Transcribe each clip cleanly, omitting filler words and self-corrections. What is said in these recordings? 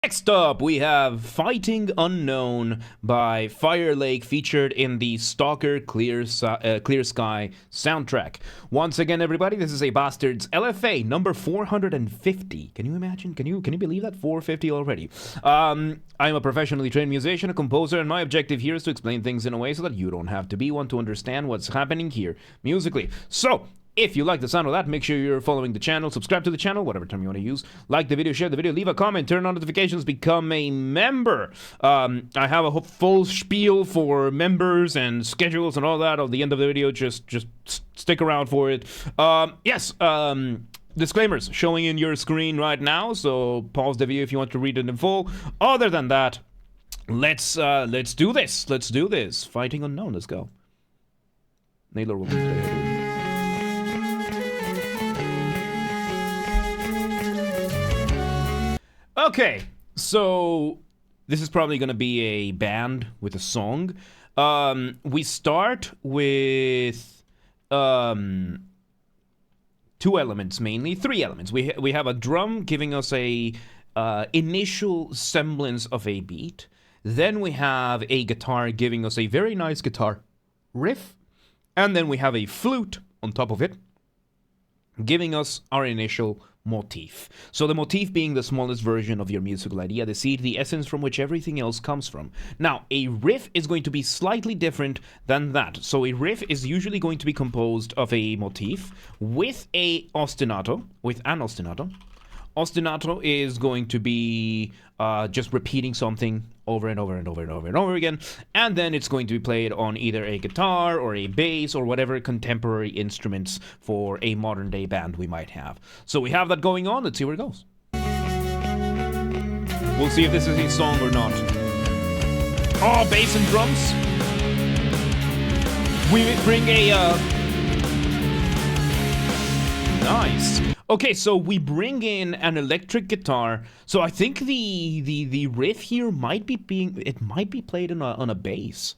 Next up, we have Fighting Unknown by FireLake, featured in the S.T.A.L.K.E.R Clear Sky soundtrack. Once again, everybody, this is a Basterd's LFA number 450. Can you imagine? Can you believe that? 450 already. I'm a professionally trained musician, a composer, and my objective here is to explain things in a way so that you don't have to be one to understand what's happening here musically. So, if you like the sound of that, make sure you're following the channel, subscribe to the channel, whatever term you want to use, like the video, share the video, leave a comment, turn on notifications, become a member. I have a full spiel for members and schedules and all that at the end of the video. Just stick around for it. Disclaimers showing in your screen right now, so pause the video if you want to read it in full. Other than that, let's do this. Let's do this. Fighting Unknown, let's go. Naylor will be today. Okay, so this is probably going to be a band with a song. We start with two elements mainly, three elements. We have a drum giving us a initial semblance of a beat. Then we have a guitar giving us a very nice guitar riff. And then we have a flute on top of it, giving us our initial motif. So the motif being the smallest version of your musical idea, the seed, the essence from which everything else comes from. Now, a riff is going to be slightly different than that. So a riff is usually going to be composed of a motif with an ostinato. Ostinato is going to be just repeating something over and over and over and over and over again, and then it's going to be played on either a guitar or a bass or whatever contemporary instruments for a modern day band we might have. So we have that going on. Let's see where it goes. We'll see if this is a song or not. Oh, bass and drums. We bring a nice. Okay, so we bring in an electric guitar. So I think the riff here might be played on a bass.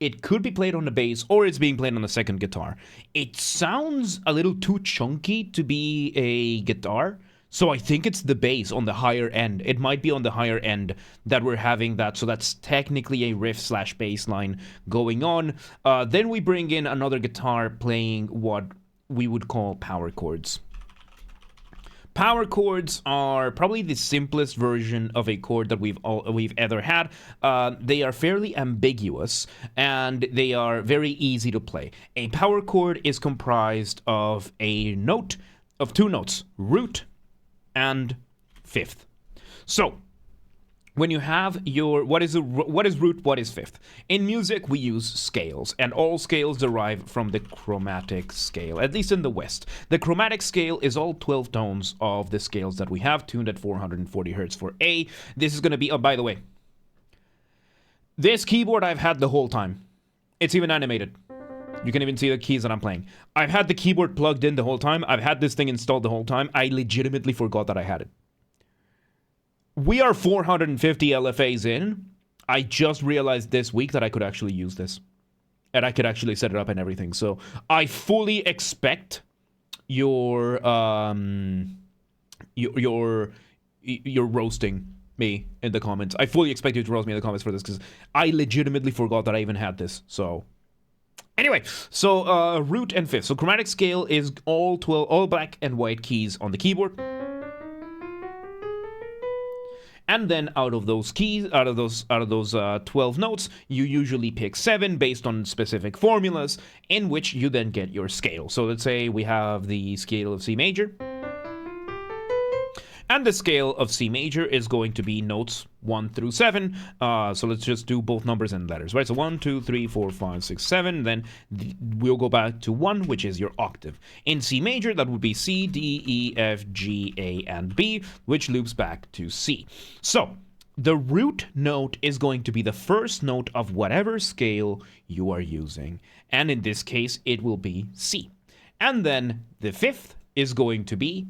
It could be played on a bass, or it's being played on a second guitar. It sounds a little too chunky to be a guitar, so I think it's the bass on the higher end. It might be on the higher end that we're having that, so that's technically a riff/bass line going on. Then we bring in another guitar playing what we would call power chords. Power chords are probably the simplest version of a chord that we've ever had. They are fairly ambiguous and they are very easy to play. A power chord is comprised of two notes, root and fifth. So when you have your what is root, what is fifth? In music, we use scales, and all scales derive from the chromatic scale, at least in the West. The chromatic scale is all 12 tones of the scales that we have, tuned at 440 hertz for A. This is going to be, oh, by the way, this keyboard I've had the whole time. It's even animated. You can even see the keys that I'm playing. I've had the keyboard plugged in the whole time. I've had this thing installed the whole time. I legitimately forgot that I had it. We are 450 LFAs in. I just realized this week that I could actually use this. And I could actually set it up and everything. So I fully expect your roasting me in the comments. I fully expect you to roast me in the comments for this, because I legitimately forgot that I even had this. So anyway, so root and fifth. So chromatic scale is all black and white keys on the keyboard. And then out of those 12 notes, you usually pick 7 based on specific formulas in which you then get your scale. So let's say we have the scale of C major. And the scale of C major is going to be notes 1 through 7. So let's just do both numbers and letters, right? So 1, 2, 3, 4, 5, 6, 7. Then we'll go back to 1, which is your octave. In C major, that would be C, D, E, F, G, A, and B, which loops back to C. So the root note is going to be the first note of whatever scale you are using. And in this case, it will be C. And then the fifth is going to be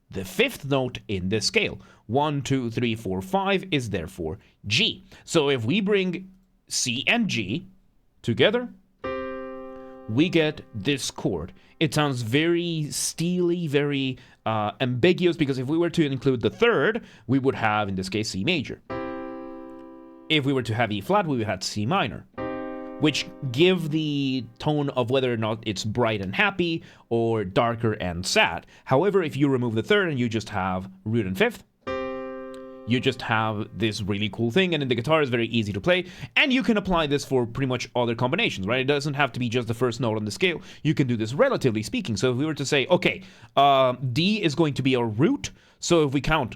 the fifth note in the scale. 1, 2, 3, 4, 5 is therefore G. So if we bring C and G together, we get this chord. It sounds very steely, very ambiguous, because if we were to include the third, we would have, in this case, C major. If we were to have E flat, we would have C minor, which give the tone of whether or not it's bright and happy or darker and sad. However, if you remove the third and you just have root and fifth, you just have this really cool thing, and in the guitar it's very easy to play, and you can apply this for pretty much other combinations, right? It doesn't have to be just the first note on the scale. You can do this relatively speaking. So if we were to say, okay, D is going to be our root, so if we count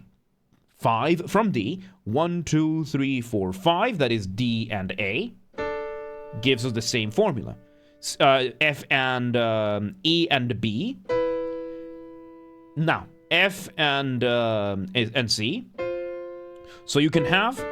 5 from D, 1, 2, 3, 4, 5, that is D and A, gives us the same formula. F and E and B. Now, F and C. So you can have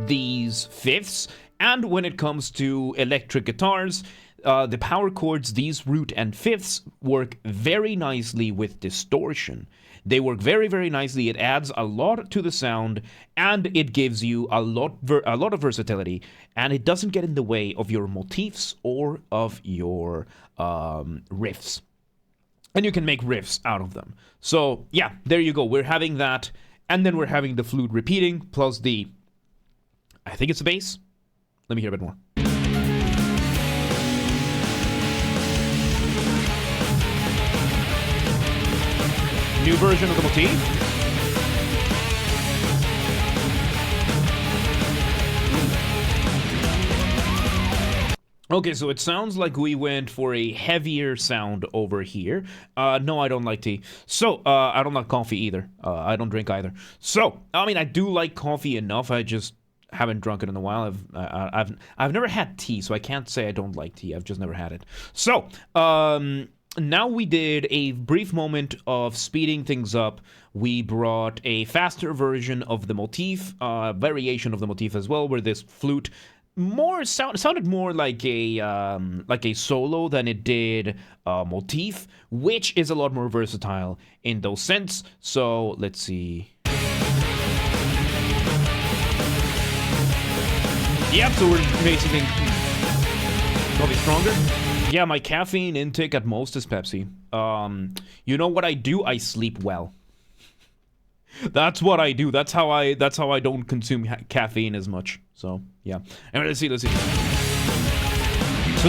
these fifths, and when it comes to electric guitars, the power chords, these root and fifths, work very nicely with distortion. They work very, very nicely. It adds a lot to the sound, and it gives you a lot of versatility, and it doesn't get in the way of your motifs or of your riffs. And you can make riffs out of them. So yeah, there you go. We're having that, and then we're having the flute repeating, plus the, I think it's a bass. Let me hear a bit more. New version of the motif. Okay, so it sounds like we went for a heavier sound over here. No, I don't like tea. So, I don't like coffee either. I don't drink either. So, I mean, I do like coffee enough. I just haven't drunk it in a while. I've never had tea, so I can't say I don't like tea. I've just never had it. So, now we did a brief moment of speeding things up. We brought a faster version of the motif, variation of the motif as well, where this flute sounded more like a solo than it did motif, which is a lot more versatile in those sense. So let's see. Yep, so we're basically probably stronger. Yeah, my caffeine intake at most is Pepsi. You know what I do? I sleep well. That's what I do. That's how I don't consume caffeine as much. So yeah. And let's see. So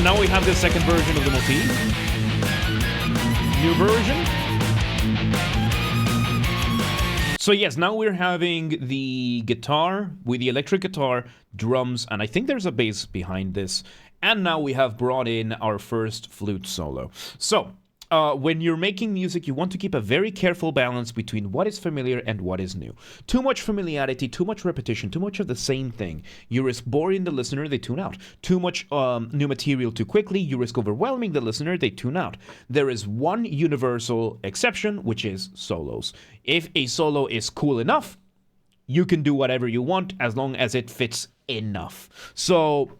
now we have the second version of the motif. New version. So yes, now we're having the guitar with the electric guitar, drums, and I think there's a bass behind this. And now we have brought in our first flute solo. So, when you're making music, you want to keep a very careful balance between what is familiar and what is new. Too much familiarity, too much repetition, too much of the same thing. You risk boring the listener, they tune out. Too much new material too quickly, you risk overwhelming the listener, they tune out. There is one universal exception, which is solos. If a solo is cool enough, you can do whatever you want as long as it fits enough. So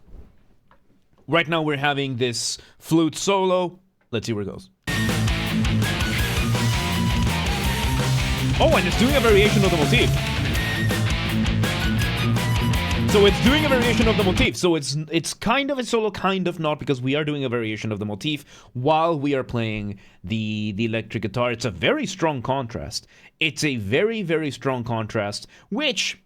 right now we're having this flute solo. Let's see where it goes. Oh, and it's doing a variation of the motif. So it's doing a variation of the motif. So it's kind of a solo, kind of not, because we are doing a variation of the motif while we are playing the electric guitar. It's a very strong contrast. It's a very, very strong contrast, which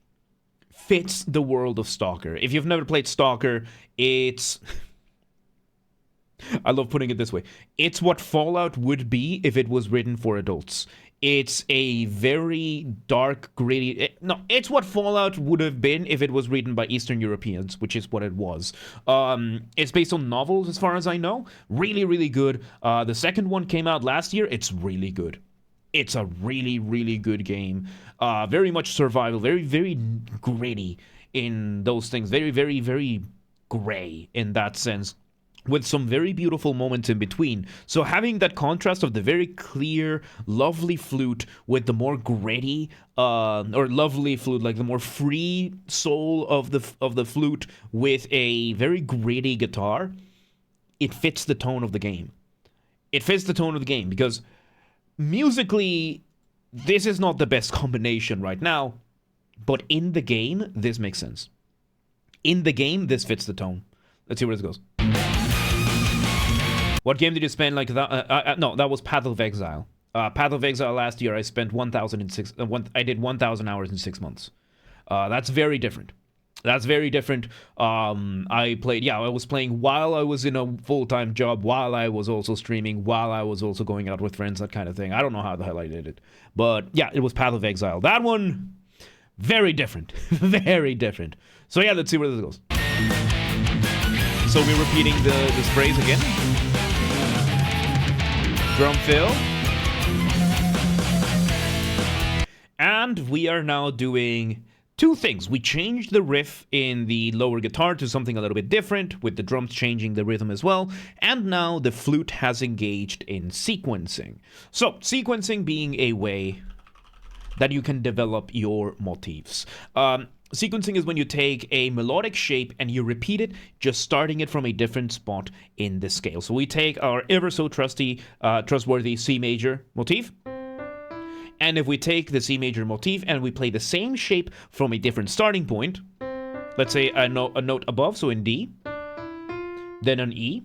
fits the world of S.T.A.L.K.E.R. If you've never played S.T.A.L.K.E.R, it's... I love putting it this way. It's what Fallout would be if it was written for adults. It's a very dark, gritty... No, it's what Fallout would have been if it was written by Eastern Europeans, which is what it was. It's based on novels, as far as I know. Really, really good. The second one came out last year. It's really good. It's a really, really good game. Very much survival. Very, very gritty in those things. Very, very, very gray in that sense, with some very beautiful moments in between. So having that contrast of the very clear, lovely flute with the more gritty, or lovely flute, like the more free soul of the flute with a very gritty guitar, it fits the tone of the game. It fits the tone of the game because musically, this is not the best combination right now, but in the game, this makes sense. In the game, this fits the tone. Let's see where this goes. What game did you spend like that? No, that was Path of Exile. Path of Exile last year, I spent 1,006. I did 1,000 hours in 6 months. That's very different. That's very different. I played, yeah, I was playing while I was in a full-time job, while I was also streaming, while I was also going out with friends, that kind of thing. I don't know how the hell I did it. But yeah, it was Path of Exile. That one, very different. Very different. So yeah, let's see where this goes. So we're repeating the sprays again. Drum fill. And we are now doing two things. We changed the riff in the lower guitar to something a little bit different, with the drums changing the rhythm as well. And now the flute has engaged in sequencing. So, sequencing being a way that you can develop your motifs. Sequencing is when you take a melodic shape and you repeat it, just starting it from a different spot in the scale. So we take our ever so trustworthy C major motif. And if we take the C major motif and we play the same shape from a different starting point, let's say a note above, so in D, then an E,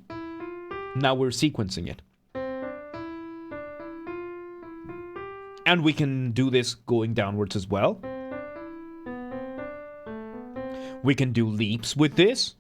now we're sequencing it. And we can do this going downwards as well. We can do leaps with this.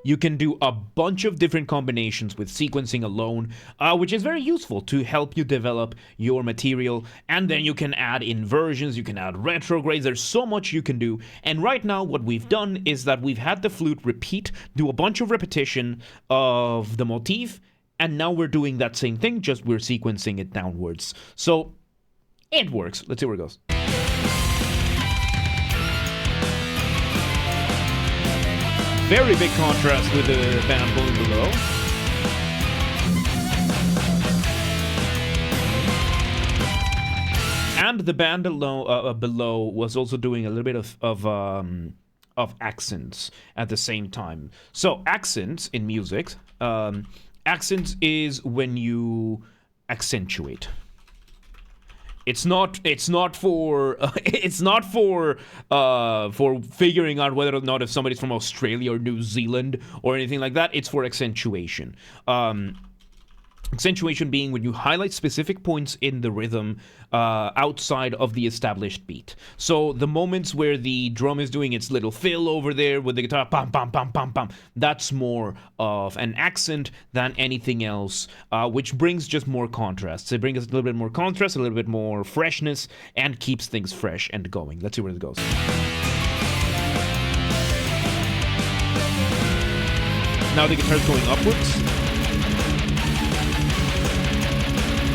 You can do a bunch of different combinations with sequencing alone, which is very useful to help you develop your material. And then you can add inversions, you can add retrogrades, there's so much you can do. And right now what we've done is that we've had the flute repeat, do a bunch of repetition of the motif, and now we're doing that same thing, just we're sequencing it downwards. So it works. Let's see where it goes. Very big contrast with the band going below. And the band below was also doing a little bit of accents at the same time. So accents in music, accents is when you accentuate. It's not for figuring out whether or not if somebody's from Australia or New Zealand or anything like that. It's for accentuation. Accentuation being when you highlight specific points in the rhythm outside of the established beat. So the moments where the drum is doing its little fill over there with the guitar, pam, pam, pam, pam, pam, that's more of an accent than anything else, which brings just more contrast. So it brings us a little bit more contrast, a little bit more freshness, and keeps things fresh and going. Let's see where it goes. Now the guitar's going upwards.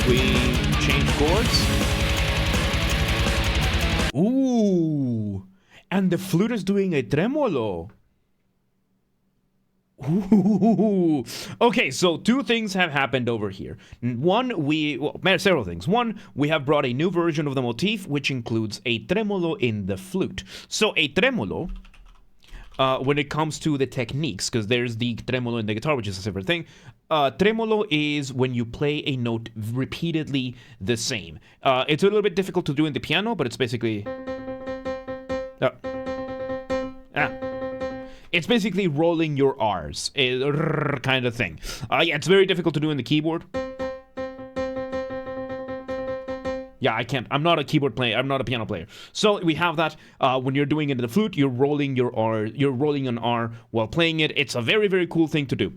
We change chords. Ooh. And the flute is doing a tremolo. Ooh. Okay, so two things have happened over here. One, several things. One, we have brought a new version of the motif, which includes a tremolo in the flute. So a tremolo, when it comes to the techniques, because there's the tremolo in the guitar, which is a separate thing. Tremolo is when you play a note repeatedly the same. It's a little bit difficult to do in the piano, but it's basically... It's basically rolling your R's, kind of thing. Yeah, it's very difficult to do in the keyboard. Yeah, I can't. I'm not a keyboard player. I'm not a piano player. So we have that. When you're doing it in the flute, you're rolling your R. You're rolling an R while playing it. It's a very, very cool thing to do.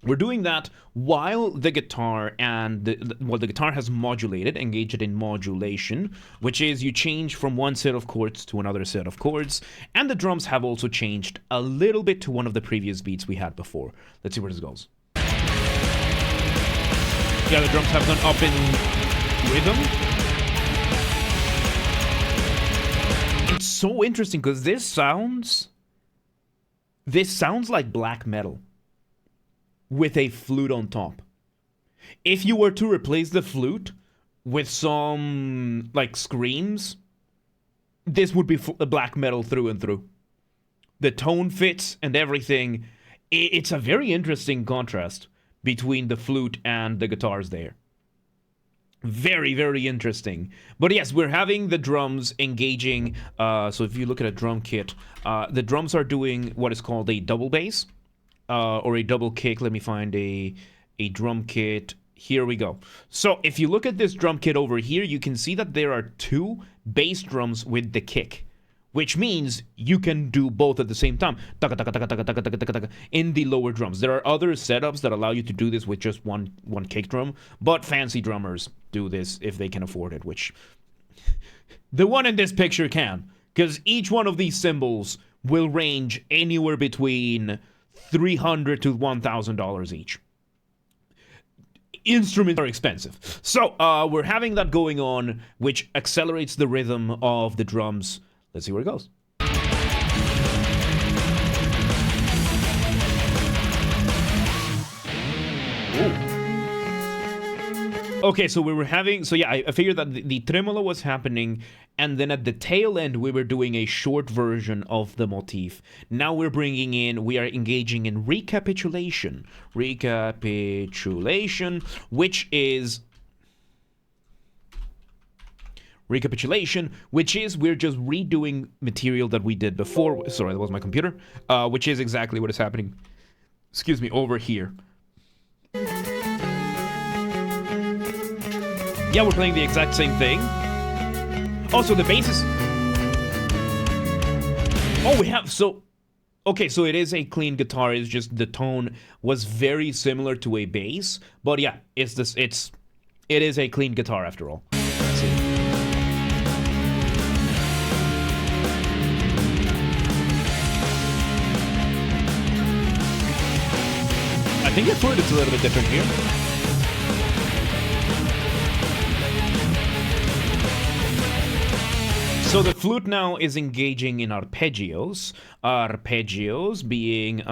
We're doing that while the guitar and the guitar has modulated, engaged in modulation, which is you change from one set of chords to another set of chords, and the drums have also changed a little bit to one of the previous beats we had before. Let's see where this goes. Yeah, the drums have gone up in rhythm. It's so interesting because this sounds like black metal with a flute on top. If you were to replace the flute with some, like, screams, this would be black metal through and through. The tone fits and everything. It's a very interesting contrast between the flute and the guitars there. Very, very interesting. But yes, we're having the drums engaging. So if you look at a drum kit, the drums are doing what is called a double bass. or a double kick. Let me find a drum kit. Here we go. So if you look at this drum kit over here, you can see that there are 2 bass drums with the kick, which means you can do both at the same time in the lower drums. There are other setups that allow you to do this with just one kick drum, but fancy drummers do this if they can afford it, which the one in this picture can, because each one of these cymbals will range anywhere between $300 to $1,000 each. Instruments are expensive. So we're having that going on, which accelerates the rhythm of the drums. Let's see where it goes. Ooh. Okay, so we were having... So yeah, I figured that the tremolo was happening, and then at the tail end, we were doing a short version of the motif. Now we are engaging in recapitulation. Recapitulation, which is we're just redoing material that we did before. Sorry, that was my computer. Which is exactly what is happening, excuse me, over here. Yeah, we're playing the exact same thing. Also, the bass is... Oh, we have... So... Okay, so it is a clean guitar. It's just the tone was very similar to a bass. But yeah, it is a clean guitar after all. Let's see. I think the flute is a little bit different here. So the flute now is engaging in arpeggios. Arpeggios being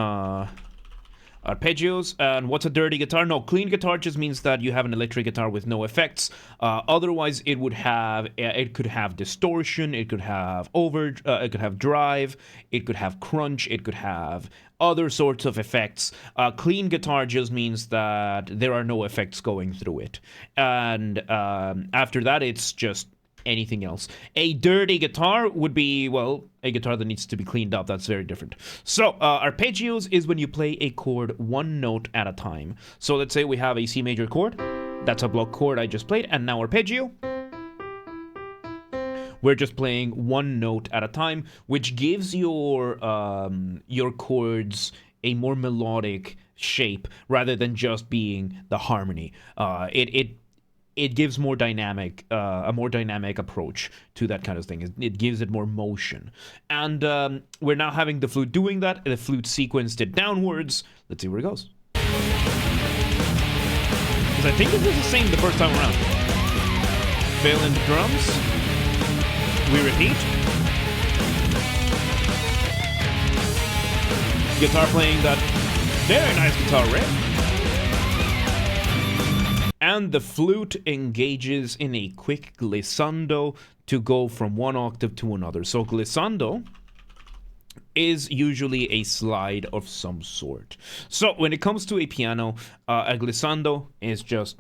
arpeggios. And what's a dirty guitar? No, clean guitar just means that you have an electric guitar with no effects. Otherwise, it could have distortion, it could have it could have drive, it could have crunch, it could have other sorts of effects. Clean guitar just means that there are no effects going through it. And after that, it's just anything else. A dirty guitar would be, well, a guitar that needs to be cleaned up. That's very different. So arpeggios is when you play a chord one note at a time. So let's say we have a C major chord. That's a block chord I just played. And now arpeggio. We're just playing one note at a time, which gives your chords a more melodic shape rather than just being the harmony. It gives more dynamic, a more dynamic approach to that kind of thing. It gives it more motion. And we're now having the flute doing that. The flute sequenced it downwards. Let's see where it goes. Because I think it was the same the first time around. Fill in the drums. We repeat. Guitar playing that very nice guitar riff. And the flute engages in a quick glissando to go from one octave to another. So glissando is usually a slide of some sort. So when it comes to a piano, a glissando is just...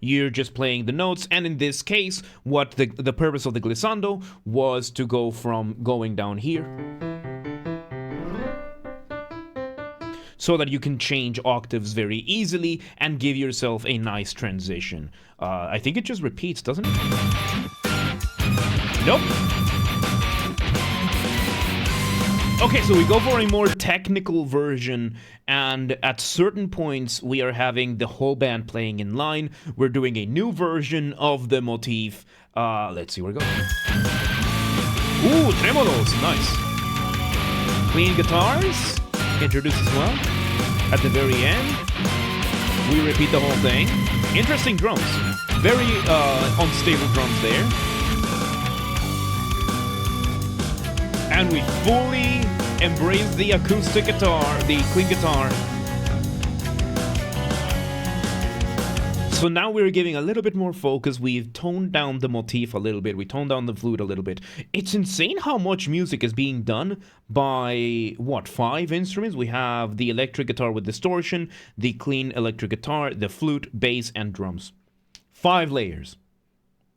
You're just playing the notes, and in this case, what the purpose of the glissando was to go from going down here, so that you can change octaves very easily and give yourself a nice transition. I think it just repeats, doesn't it? Nope. Okay, so we go for a more technical version, and at certain points we are having the whole band playing in line. We're doing a new version of the motif. Let's see where it goes. Ooh, tremolos, nice. Clean guitars, introduced as well. At the very end, we repeat the whole thing. Interesting drums. Very unstable drums there. And we fully embrace the acoustic guitar, the clean guitar. So now we're giving a little bit more focus. We've toned down the motif a little bit. We toned down the flute a little bit. It's insane how much music is being done by, what, 5 instruments? We have the electric guitar with distortion, the clean electric guitar, the flute, bass, and drums. 5 layers.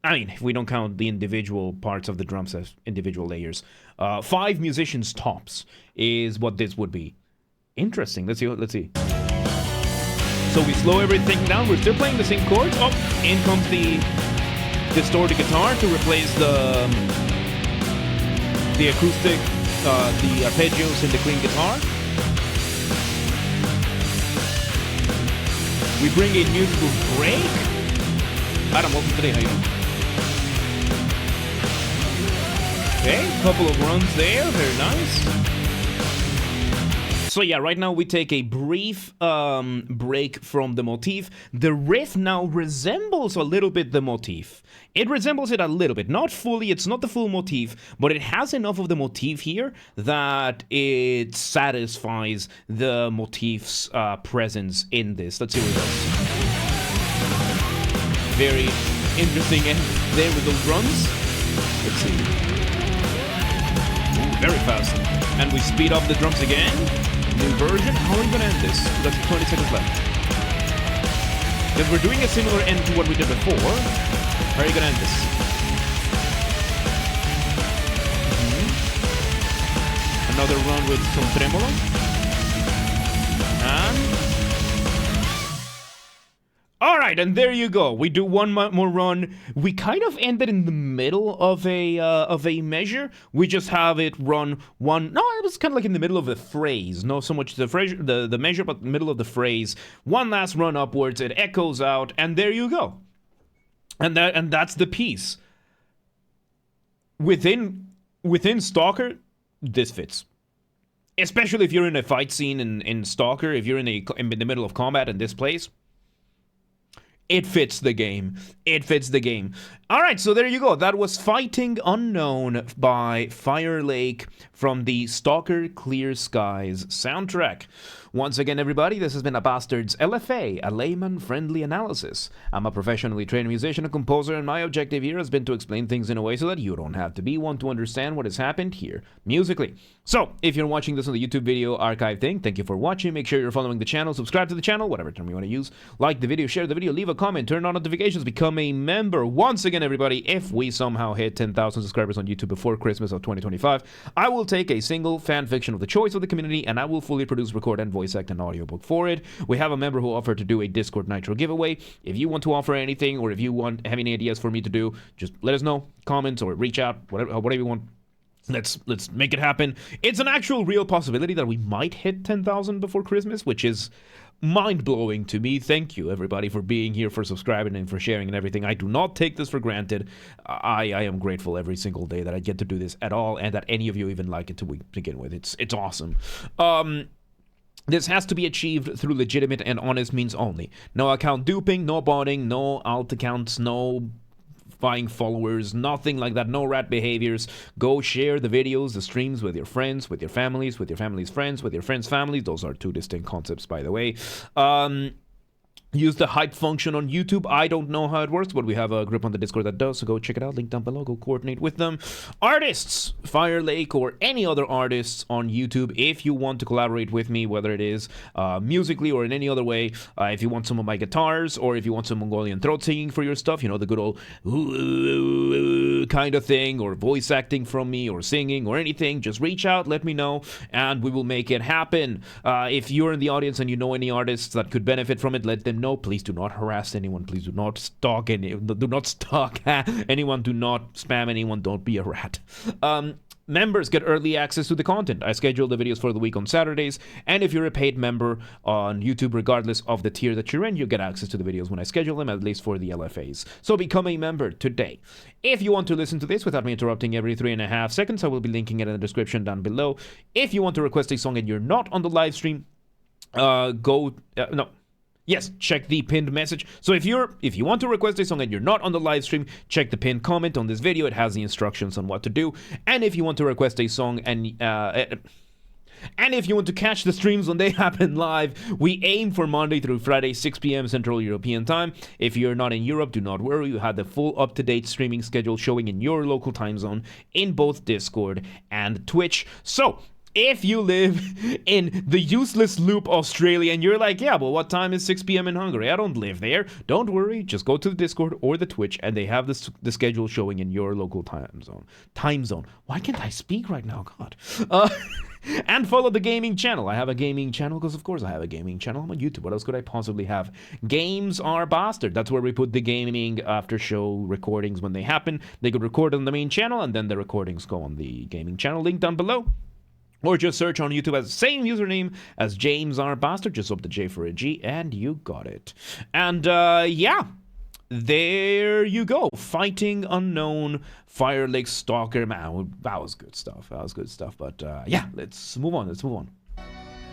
I mean, if we don't count the individual parts of the drums as individual layers. 5 musicians tops is what this would be. Interesting. Let's see. Let's see. So we slow everything down. We're still playing the same chords. Oh, in comes the distorted guitar to replace the acoustic, the arpeggios in the clean guitar. We bring a musical break. Adam, welcome today. How you doing? Okay, couple of runs there. Very nice. So yeah, right now we take a brief break from the motif. The riff now resembles a little bit the motif. It resembles it a little bit. Not fully, it's not the full motif, but it has enough of the motif here that it satisfies the motif's presence in this. Let's see what it does. Very interesting end there with those runs. Let's see. Ooh, very fast. And we speed up the drums again. New version. How are we gonna end this? That's 20 seconds left. Because we're doing a similar end to what we did before. How are you gonna end this? Another run with some tremolo. And alright, and there you go. We do one more run. We kind of ended in the middle of a measure. We just have it run one. No, it was kind of like in the middle of the phrase. Not so much the phrase, the measure, but the middle of the phrase. One last run upwards. It echoes out, and there you go. And that's the piece. Within S.T.A.L.K.E.R, this fits. Especially if you're in a fight scene in S.T.A.L.K.E.R, if you're in the middle of combat in this place. It fits the game. It fits the game. Alright, so there you go. That was Fighting Unknown by FireLake from the S.T.A.L.K.E.R Clear Skies soundtrack. Once again, everybody, this has been a Basterd's LFA, a layman-friendly analysis. I'm a professionally trained musician and composer, and my objective here has been to explain things in a way so that you don't have to be one to understand what has happened here musically. So, if you're watching this on the YouTube video archive thing, thank you for watching. Make sure you're following the channel, subscribe to the channel, whatever term you want to use. Like the video, share the video, leave a comment, turn on notifications, become a member. Once again, everybody, if we somehow hit 10,000 subscribers on YouTube before Christmas of 2025, I will take a single fan fiction of the choice of the community, and I will fully produce, record, and voice act an audiobook for it. We have a member who offered to do a Discord Nitro giveaway. If you want to offer anything, or if you have any ideas for me to do, just let us know, comments, or reach out, whatever you want. Let's make it happen. It's an actual real possibility that we might hit 10,000 before Christmas, which is mind-blowing to me. Thank you, everybody, for being here, for subscribing, and for sharing and everything. I do not take this for granted. I am grateful every single day that I get to do this at all, and that any of you even like it to begin with. It's awesome. This has to be achieved through legitimate and honest means only. No account duping, no botting, no alt accounts, no buying followers, nothing like that, no rat behaviors. Go share the videos, the streams with your friends, with your families, with your family's friends, with your friends' families. Those are two distinct concepts, by the way. Use the hype function on YouTube. I don't know how it works, but we have a group on the Discord that does, so go check it out. Link down below. Go coordinate with them. Artists, FireLake or any other artists on YouTube, if you want to collaborate with me, whether it is musically or in any other way, if you want some of my guitars, or if you want some Mongolian throat singing for your stuff, you know, the good old kind of thing, or voice acting from me, or singing, or anything, just reach out, let me know, and we will make it happen. If you're in the audience and you know any artists that could benefit from it, let them know. Please do not harass anyone. Please do not stalk anyone. Do not stalk anyone. Do not spam anyone. Don't be a rat. Members get early access to the content. I schedule the videos for the week on Saturdays, and if you're a paid member on YouTube, regardless of the tier that you're in, you get access to the videos when I schedule them, at least for the LFAs. So become a member today. If you want to listen to this without me interrupting every 3.5 seconds, I will be linking it in the description down below. If you want to request a song and you're not on the live stream, Yes, check the pinned message. So if you want to request a song and you're not on the live stream, check the pinned comment on this video. It has the instructions on what to do. And if you want to request a song and if you want to catch the streams when they happen live, we aim for Monday through Friday, 6 p.m. Central European Time. If you're not in Europe, do not worry. You have the full up-to-date streaming schedule showing in your local time zone in both Discord and Twitch. So if you live in the useless loop Australia and you're like, yeah, but what time is 6 p.m. in Hungary? I don't live there. Don't worry. Just go to the Discord or the Twitch and they have the schedule showing in your local time zone. Why can't I speak right now? God. And follow the gaming channel. I have a gaming channel because, of course, I have a gaming channel. I'm on YouTube. What else could I possibly have? Games are Basterd. That's where we put the gaming after show recordings when they happen. They could record on the main channel, and then the recordings go on the gaming channel. Link down below. Or just search on YouTube as the same username as James R. Basterd. Just up the J for a G, and you got it. And yeah. There you go. Fighting Unknown, FireLake, STALKER. Man, that was good stuff. That was good stuff. But yeah, let's move on.